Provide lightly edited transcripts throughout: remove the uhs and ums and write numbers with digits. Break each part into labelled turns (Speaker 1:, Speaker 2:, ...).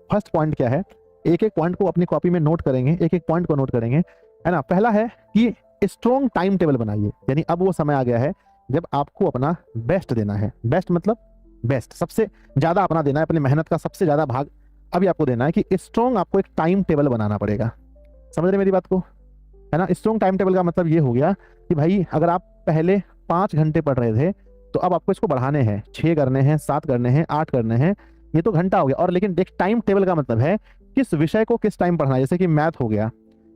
Speaker 1: First point क्या है, एक एक पॉइंट को अपनी कॉपी में नोट करेंगे, एक एक पॉइंट को नोट करेंगे, है ना। पहला है कि स्ट्रॉन्ग टाइम टेबल बनाइए, यानी अब वो समय आ गया है जब आपको अपना बेस्ट देना है। बेस्ट मतलब बेस्ट, सबसे ज्यादा अपना देना है, अपनी मेहनत का सबसे ज्यादा भाग अभी आपको देना है। कि स्ट्रॉन्ग आपको एक टाइम टेबल बनाना पड़ेगा, समझ रहे मेरी बात को, है ना। स्ट्रॉन्ग टाइम टेबल का मतलब ये हो गया कि भाई अगर आप पहले 5 घंटे पढ़ रहे थे तो अब आपको इसको बढ़ाने हैं, 6 करने हैं, 7 करने हैं, 8 करने हैं, ये तो घंटा हो गया। और लेकिन देख, टाइम टेबल का मतलब है किस विषय को किस टाइम पढ़ना है। जैसे कि मैथ हो गया,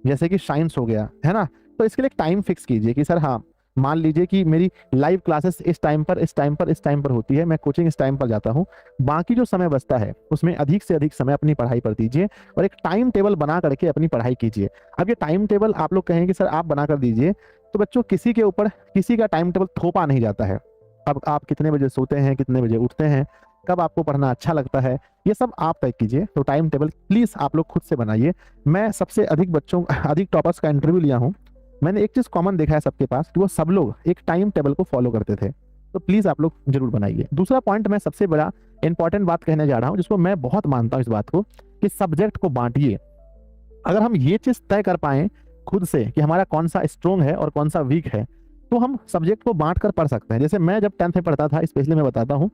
Speaker 1: जैसे कि साइंस हो गया, है ना। तो इसके लिए एक टाइम फिक्स कीजिए कि सर हाँ, मान लीजिए कि मेरी लाइव क्लासेस इस टाइम पर इस टाइम पर इस टाइम पर होती है, मैं कोचिंग इस टाइम पर जाता हूँ, बाकी जो समय बचता है उसमें अधिक से अधिक समय अपनी पढ़ाई पर दीजिए और एक टाइम टेबल बना करके अपनी पढ़ाई कीजिए। अब ये टाइम टेबल आप लोग कहेंगे सर आप बना कर दीजिए, तो बच्चों किसी के ऊपर किसी का टाइम टेबल थोपा नहीं जाता है। अब आप कितने बजे सोते हैं, कितने बजे उठते हैं, कब आपको पढ़ना अच्छा लगता है, ये सब आप तय कीजिए। तो टाइम टेबल प्लीज आप लोग खुद से बनाइए। मैं सबसे अधिक बच्चों, अधिक टॉपर्स का इंटरव्यू लिया हूँ, मैंने एक चीज कॉमन देखा है सबके पास कि वो सब लोग एक टाइम टेबल को फॉलो करते थे। तो प्लीज आप लोग जरूर बनाइए। दूसरा पॉइंट, मैं सबसे बड़ा इंपॉर्टेंट बात कहने जा रहा हूँ, जिसको मैं बहुत मानता हूँ इस बात को, कि सब्जेक्ट को बांटिए। अगर हम ये चीज तय कर पाए खुद से कि हमारा कौन सा स्ट्रोंग है और कौन सा वीक है, तो हम सब्जेक्ट को बांट कर पढ़ सकते हैं। जैसे मैं जब 10th में पढ़ता था, स्पेशली मैं बताता हूँ,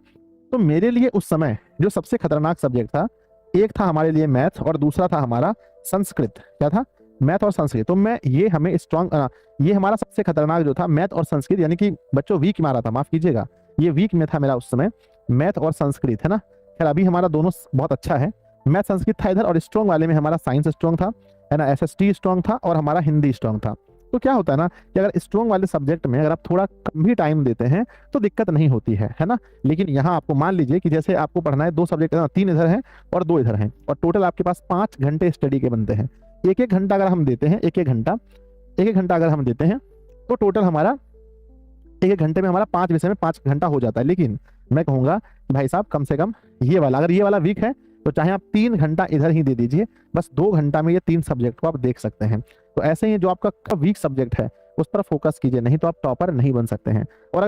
Speaker 1: तो मेरे लिए उस समय जो सबसे खतरनाक सब्जेक्ट था, एक था हमारे लिए मैथ और दूसरा था हमारा संस्कृत। क्या था? मैथ और संस्कृत। तो मैं ये हमें स्ट्रॉन्ग, ये हमारा सबसे खतरनाक जो था मैथ और संस्कृत, यानी कि बच्चों वीक मारा था, माफ कीजिएगा, ये वीक में था मेरा उस समय, मैथ और संस्कृत, है ना। खैर अभी हमारा दोनों बहुत अच्छा है। मैथ संस्कृत था इधर, और स्ट्रॉन्ग वाले में हमारा साइंस स्ट्रॉन्ग था, है ना, एसएसटी स्ट्रॉन्ग था, और हमारा हिंदी स्ट्रॉन्ग था। तो क्या होता है ना कि अगर स्ट्रॉन्ग वाले सब्जेक्ट में अगर आप थोड़ा कम भी टाइम देते हैं तो दिक्कत नहीं होती है ना। लेकिन यहाँ आपको मान लीजिए कि जैसे आपको पढ़ना है, 2 सब्जेक्ट, 3 इधर हैं और 2 इधर हैं, और टोटल आपके पास 5 घंटे स्टडी के बनते हैं। एक एक घंटा अगर हम देते हैं, एक एक घंटा अगर हम देते हैं, तो टोटल हमारा एक एक घंटे में हमारा 5 विषय में 5 घंटा हो जाता है। लेकिन मैं कहूंगा भाई साहब, कम से कम ये वाला, अगर ये वाला वीक है तो चाहे आप 3 घंटा इधर ही दे दीजिए, बस 2 घंटा में ये 3 सब्जेक्ट को आप देख सकते हैं। तो ऐसे ही जो आपका वीक सब्जेक्ट है उस पर फोकस कीजिए, नहीं तो आप टॉपर नहीं बन सकते हैं। और